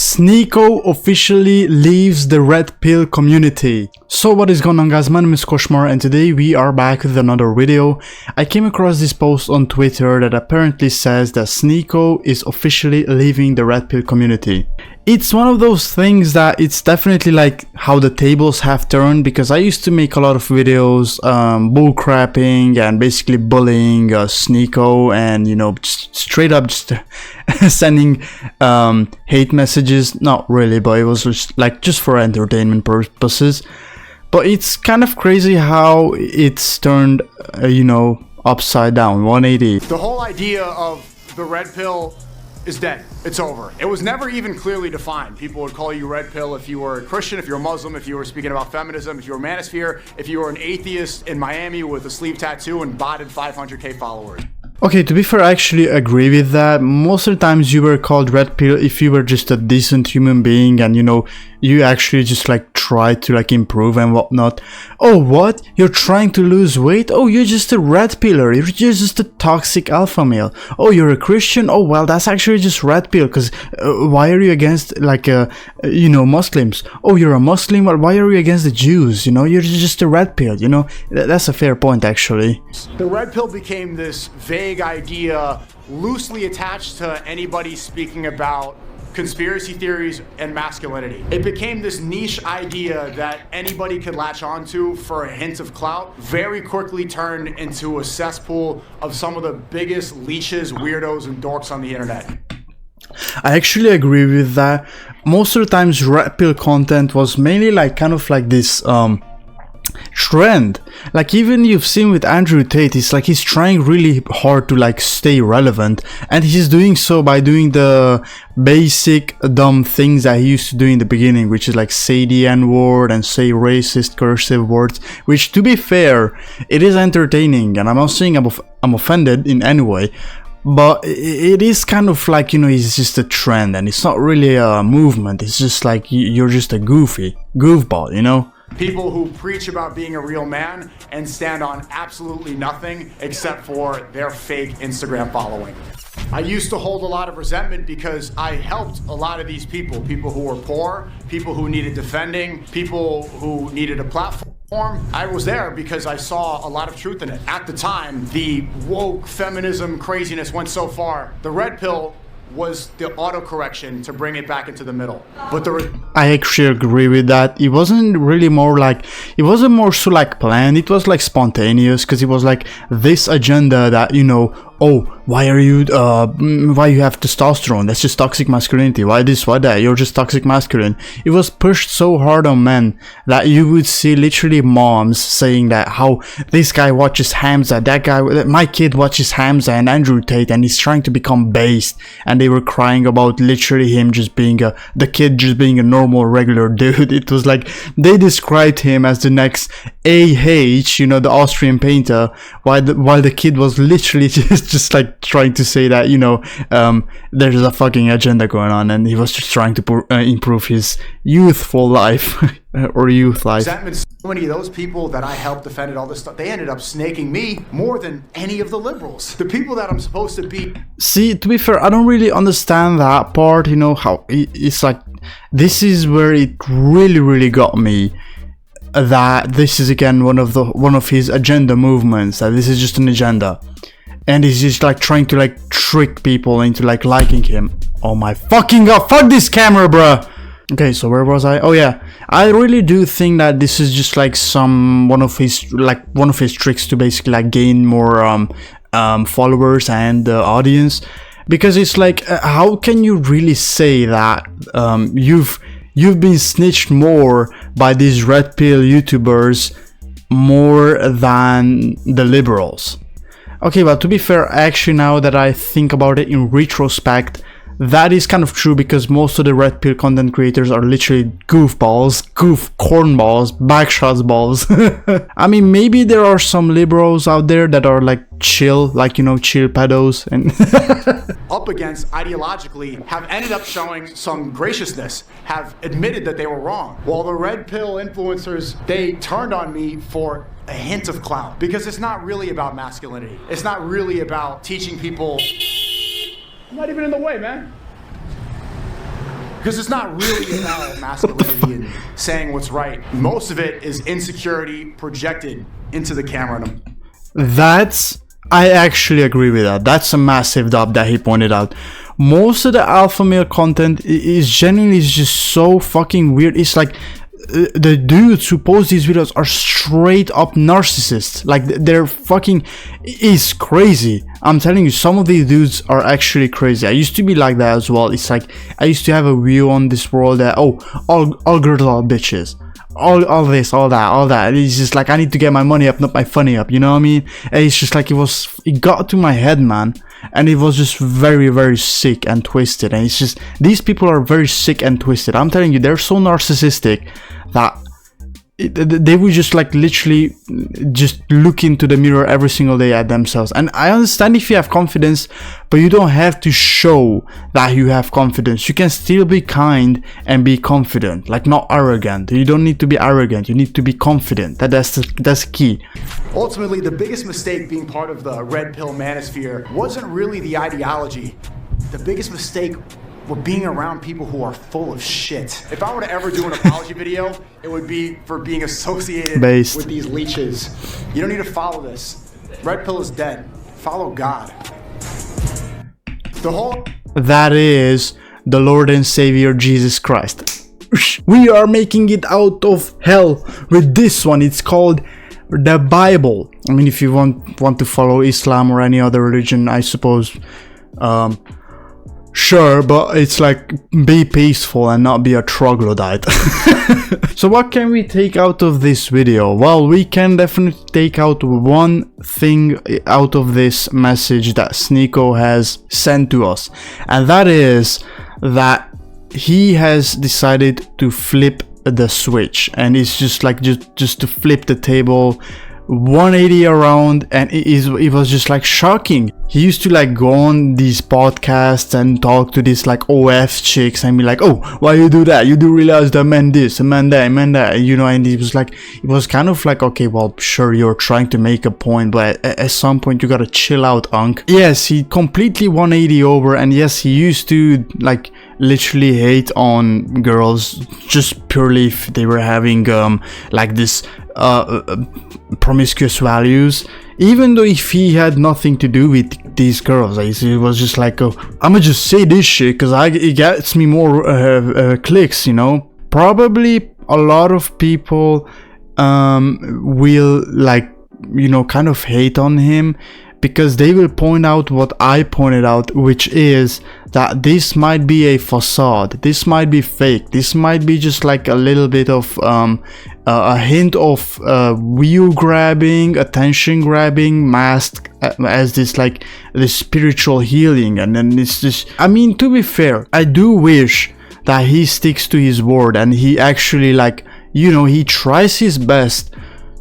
Sneako officially leaves the red pill community. So what is going on, guys? My name is Koshmar and today we are back with another video. I came across this post on Twitter that apparently says that Sneako is officially leaving the red pill community. It's one of those things that it's definitely like how the tables have turned, because I used to make a lot of videos bullcrapping and basically bullying Sneako and, you know, just straight up just sending hate messages. Not really, but it was just for entertainment purposes. But it's kind of crazy how it's turned, you know, upside down, 180. The whole idea of the red pill is dead. It's over. It was never even clearly defined. People would call you red pill if you were a Christian, if you're a Muslim, if you were speaking about feminism, if you were Manosphere, if you were an atheist in Miami with a sleeve tattoo and botted 500k followers. Okay, to be fair, I actually agree with that. Most of the times you were called red pill if you were just a decent human being and, you know, you actually just like try to like improve and whatnot. Oh, what? You're trying to lose weight? Oh, you're just a red pillar. You're just a toxic alpha male. Oh, you're a Christian? Oh, well, that's actually just red pill, because why are you against like, you know, Muslims? Oh, you're a Muslim? Well, why are you against the Jews? You know, you're just a red pill, you know? That's a fair point, actually. The red pill became this vague idea loosely attached to anybody speaking about conspiracy theories and masculinity. It became this niche idea that anybody could latch onto for a hint of clout. Very quickly turned into a cesspool of some of the biggest leeches, weirdos, and dorks on the internet. I actually agree with that. Most of the times red pill content was mainly like kind of like this trend. Like, even you've seen with Andrew Tate, it's like he's trying really hard to like stay relevant, and he's doing so by doing the basic dumb things that he used to do in the beginning, which is like say the N-word and say racist cursive words, which, to be fair, it is entertaining, and I'm not saying I'm offended in any way, but it is kind of like, you know, it's just a trend and it's not really a movement. It's just like you're just a goofball, you know? People who preach about being a real man and stand on absolutely nothing except for their fake Instagram following. I used to hold a lot of resentment because I helped a lot of these people who were poor, people who needed defending, people who needed a platform. I was there because I saw a lot of truth in it. At the time, the woke feminism craziness went so far, the red pill was the autocorrection to bring it back into the middle. But I actually agree with that. It wasn't really more like, it wasn't more so like planned, it was like spontaneous, because it was like this agenda that, you know, oh, why you have testosterone? That's just toxic masculinity. Why this, why that? You're just toxic masculine. It was pushed so hard on men that you would see literally moms saying that how this guy watches Hamza, that guy, my kid watches Hamza and Andrew Tate, and he's trying to become based. And they were crying about literally him just being the kid just being a normal regular dude. It was like they described him as the next AH, you know, the Austrian painter, while the kid was literally just like trying to say that, you know, there's a fucking agenda going on, and he was just trying to improve his youthful life or youth life. So many of those people that I helped defended all this stuff, they ended up snaking me more than any of the liberals. The people that I'm supposed to be. See, to be fair, I don't really understand that part, you know, how it's like, this is where it really got me, that this is again one of his agenda movements, that this is just an agenda. And he's just like trying to like trick people into like liking him. Oh my fucking god, fuck this camera, bruh! Okay, so where was I? Oh yeah, I really do think that this is just like one of his tricks to basically like gain more followers and audience, because it's like, how can you really say that you've been snitched more by these red pill YouTubers more than the liberals? Okay, well, to be fair, actually, now that I think about it in retrospect, that is kind of true, because most of the red pill content creators are literally goofballs, cornballs, backshots balls. I mean, maybe there are some liberals out there that are like chill, like, you know, chill pedos and up against ideologically have ended up showing some graciousness, have admitted that they were wrong. While the red pill influencers, they turned on me for a hint of clout, because it's not really about masculinity. It's not really about teaching people. I'm not even in the way, man. Because it's not really about masculinity and saying what's right. Most of it is insecurity projected into the camera. I actually agree with that. That's a massive dub that he pointed out. Most of the alpha male content is genuinely just so fucking weird. It's like the dudes who post these videos are straight up narcissists. Like they're fucking is crazy. I'm telling you, some of these dudes are actually crazy. I used to be like that as well. It's like I used to have a view on this world that all girls are bitches. All this, all that. It's just like I need to get my money up, not my funny up. You know what I mean? And it's just like it got to my head, man. And it was just very, very sick and twisted. And it's just these people are very sick and twisted. I'm telling you, they're so narcissistic that they would just like literally just look into the mirror every single day at themselves. And I understand if you have confidence, but you don't have to show that you have confidence. You can still be kind and be confident, like not arrogant. You don't need to be arrogant, you need to be confident. That's key. Ultimately, the biggest mistake being part of the red pill manosphere wasn't really the ideology. The biggest mistake were being around people who are full of shit. If I were to ever do an apology video, it would be for being associated with these leeches. You don't need to follow this. Red pill is dead. Follow God. That is the Lord and Savior Jesus Christ. We are making it out of hell with this one. It's called the Bible. I mean, if you want to follow Islam or any other religion, I suppose, sure, but it's like be peaceful and not be a troglodyte. So what can we take out of this video? Well, we can definitely take out one thing out of this message that Sneako has sent to us, and that is that he has decided to flip the switch, and it's just like just to flip the table 180 around, and it was just like shocking. He used to like go on these podcasts and talk to these like OF chicks and be like, oh, why you do that? You do realize that man this, man that, you know. And it was kind of like, okay, well, sure, you're trying to make a point, but at some point you gotta chill out, Unc. Yes, he completely 180 over, and yes, he used to like literally hate on girls just purely if they were having like this promiscuous values, even though if he had nothing to do with these girls. It was just like, oh, I'ma just say this shit because it gets me more clicks, you know. Probably a lot of people will like, you know, kind of hate on him because they will point out what I pointed out, which is that this might be a facade, this might be fake, this might be just like a little bit of a hint of view grabbing, attention grabbing, masked as this like this spiritual healing. And then it's just, I mean, to be fair, I do wish that he sticks to his word and he actually, like, you know, he tries his best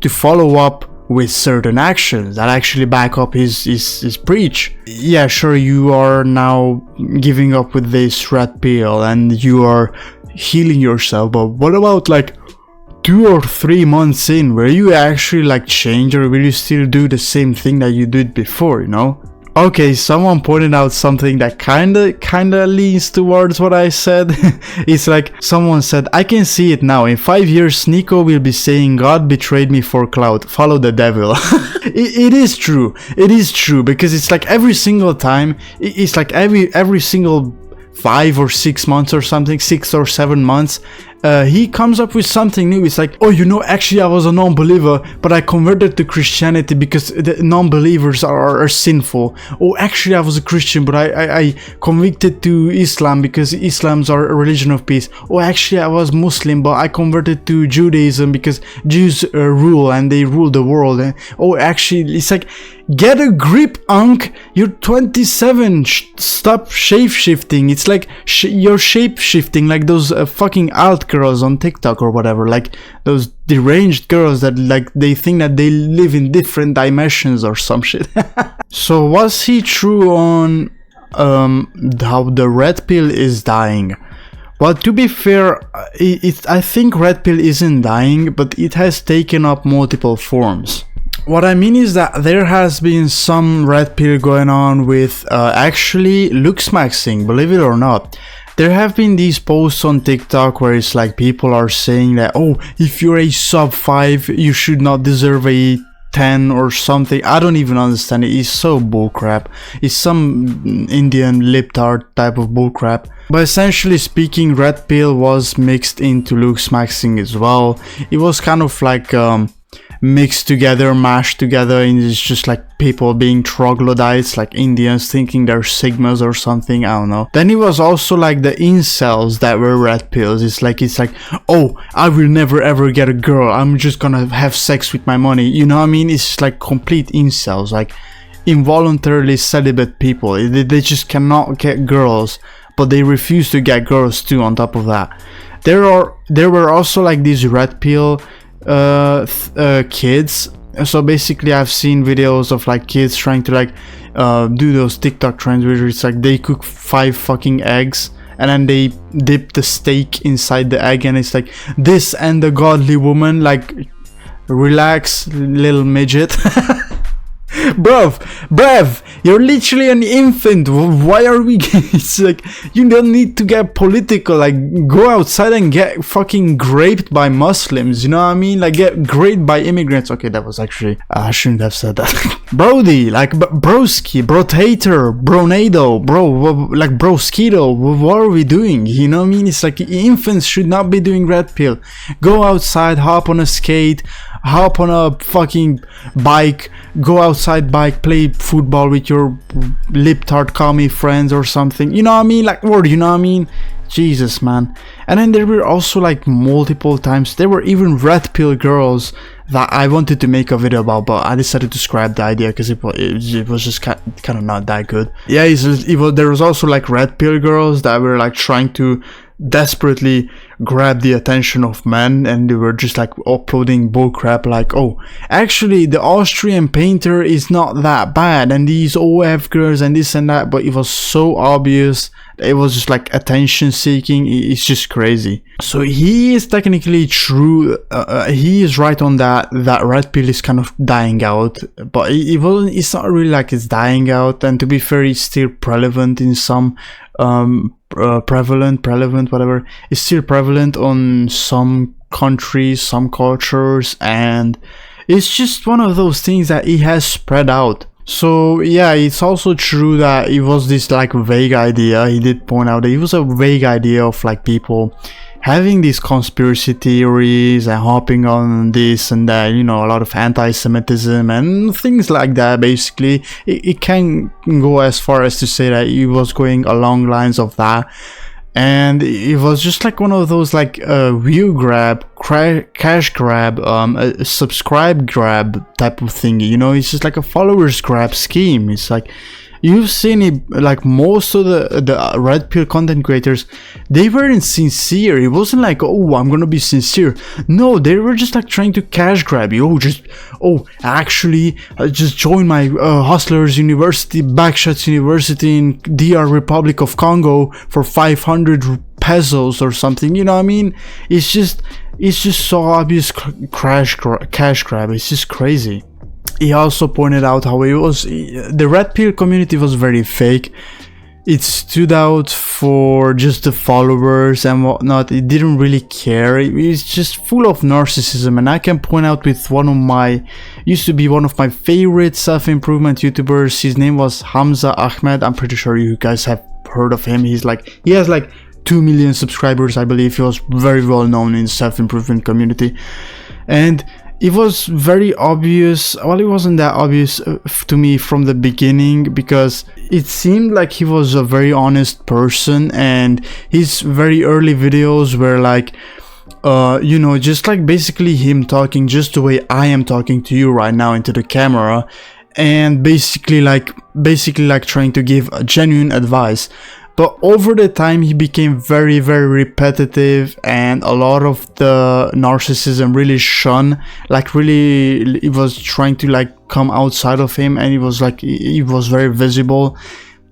to follow up with certain actions that actually back up his preach. Yeah, sure, you are now giving up with this red pill and you are healing yourself, but what about like 2 or 3 months in, where you actually like change, or will you still do the same thing that you did before, you know? Okay, someone pointed out something that kinda leans towards what I said. It's like someone said, I can see it now. In 5 years, Sneako will be saying, God betrayed me for clout. Follow the devil. It is true. It is true, because it's like every single time, it's like every single 5 or 6 months or something, 6 or 7 months, he comes up with something new. It's like, oh, you know, actually I was a non-believer, but I converted to Christianity because the non-believers are sinful. Oh, actually I was a Christian, but I convicted to Islam because Islam's are a religion of peace. Oh, actually I was Muslim, but I converted to Judaism because Jews rule and they rule the world. Oh, actually, it's like, get a grip, Unc. You're 27. Stop shape-shifting. It's like you're shape-shifting like those fucking alt girls on TikTok or whatever. Like those deranged girls that like they think that they live in different dimensions or some shit. So was he true on how the red pill is dying? Well, to be fair, I think red pill isn't dying, but it has taken up multiple forms. What I mean is that there has been some red pill going on with actually looks maxing, believe it or not. there have been these posts on TikTok where it's like people are saying that, oh, if you're a sub 5, you should not deserve a 10 or something. I don't even understand it. It's so bullcrap. It's some Indian libtard type of bullcrap. But essentially speaking, Red Pill was mixed into Luke's maxing as well. It was kind of like mixed together, mashed together, and it's just like people being troglodytes, like Indians thinking they're Sigmas or something, I don't know. Then it was also like the incels that were Red Pills. It's like, oh, I will never ever get a girl, I'm just gonna have sex with my money, you know what I mean? It's like complete incels, like involuntarily celibate people. They just cannot get girls, but they refuse to get girls too on top of that. There were also like these Red Pill kids. So basically I've seen videos of like kids trying to like do those TikTok trends where it's like they cook 5 fucking eggs and then they dip the steak inside the egg, and it's like this and the godly woman, like relax little midget. Bruv, you're literally an infant. Why are we it's like, you don't need to get political. Like, go outside and get fucking raped by Muslims, you know what I mean? Like, get raped by immigrants. Okay, that was actually, I shouldn't have said that. Brody, like, broski, brotator, bronado, bro, like broskito, what are we doing? You know what I mean? It's like, infants should not be doing Red Pill. Go outside, hop on a skate, hop on a fucking bike, go outside, bike, play football with your libtard commie friends or something, you know what I mean? Like, word, you know what I mean? Jesus, man. And then there were also like multiple times, there were even Red Pill girls that I wanted to make a video about, but I decided to scrap the idea because it was just kind of not that good. Yeah, there was also like Red Pill girls that were like trying to desperately grab the attention of men, and they were just like uploading bullcrap like, oh, actually the Austrian painter is not that bad, and these OF girls and this and that, but it was so obvious. It was just like attention seeking. It's just crazy. So he is technically true. He is right on that Red Pill is kind of dying out, but it's not really like it's dying out. And to be fair, it's still prevalent in some prevalent, whatever. It's still prevalent on some countries, some cultures, and it's just one of those things that it has spread out. So yeah, it's also true that it was this like vague idea. He did point out that it was a vague idea of like people having these conspiracy theories and hopping on this and that, you know, a lot of anti-Semitism and things like that. Basically, it can go as far as to say that it was going along lines of that. And it was just like one of those like view grab, cash grab, a subscribe grab type of thing, you know. It's just like a followers grab scheme. It's like, you've seen it, like most of the Red Pill content creators, they weren't sincere. It wasn't like, oh, I'm gonna be sincere. No, they were just like trying to cash grab you. Actually, just join my Hustlers University, Backshots University in DR Republic of Congo for 500 pesos or something, you know what I mean? It's just so obvious cash grab. It's just crazy. He also pointed out how the Red Pill community was very fake. It stood out for just the followers and whatnot. It didn't really care. It's just full of narcissism. And I can point out with used to be one of my favorite self-improvement YouTubers. His name was Hamza Ahmed. I'm pretty sure you guys have heard of him. He has like 2 million subscribers, I believe. He was very well known in the self-improvement community. And it was very obvious. Well, it wasn't that obvious to me from the beginning, because it seemed like he was a very honest person, and his very early videos were like, you know, just like basically him talking just the way I am talking to you right now into the camera, and basically like trying to give a genuine advice. But over the time, he became very, very repetitive, and a lot of the narcissism really shone. Like, really, it was trying to like come outside of him, and it was very visible.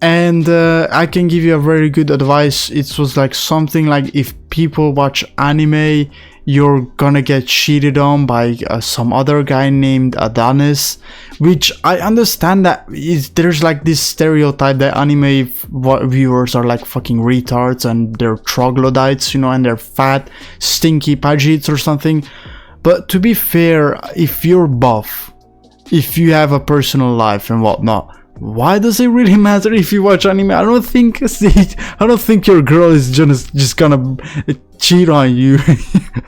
And I can give you a very good advice. It was like something like, if people watch anime, you're gonna get cheated on by some other guy named Adonis, which I understand that there's like this stereotype that anime viewers are like fucking retards and they're troglodytes, you know, and they're fat, stinky pageets or something. But to be fair, if you're buff, if you have a personal life and whatnot, why does it really matter if you watch anime? I don't think your girl is just gonna cheat on you.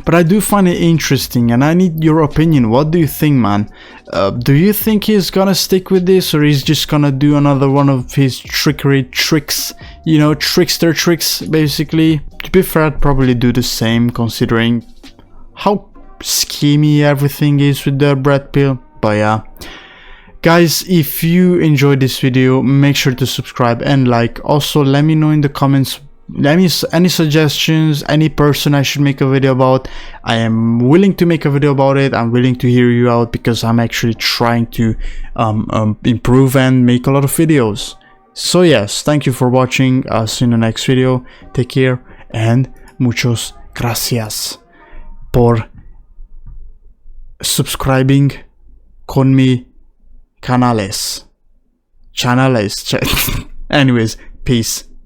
But I do find it interesting, and I need your opinion. What do you think, man? Do you think he's gonna stick with this, or he's just gonna do another one of his tricks, you know, trickster tricks, basically? To be fair, I'd probably do the same, considering how schemy everything is with the bread pill. But yeah, guys, if you enjoyed this video, make sure to subscribe and like. Also, let me know in the comments any suggestions, any person I should make a video about. I am willing to make a video about it. I'm willing to hear you out, because I'm actually trying to improve and make a lot of videos. So yes, thank you for watching. I'll see you in the next video. Take care, and muchos gracias por subscribing con mi canales. Anyways, peace.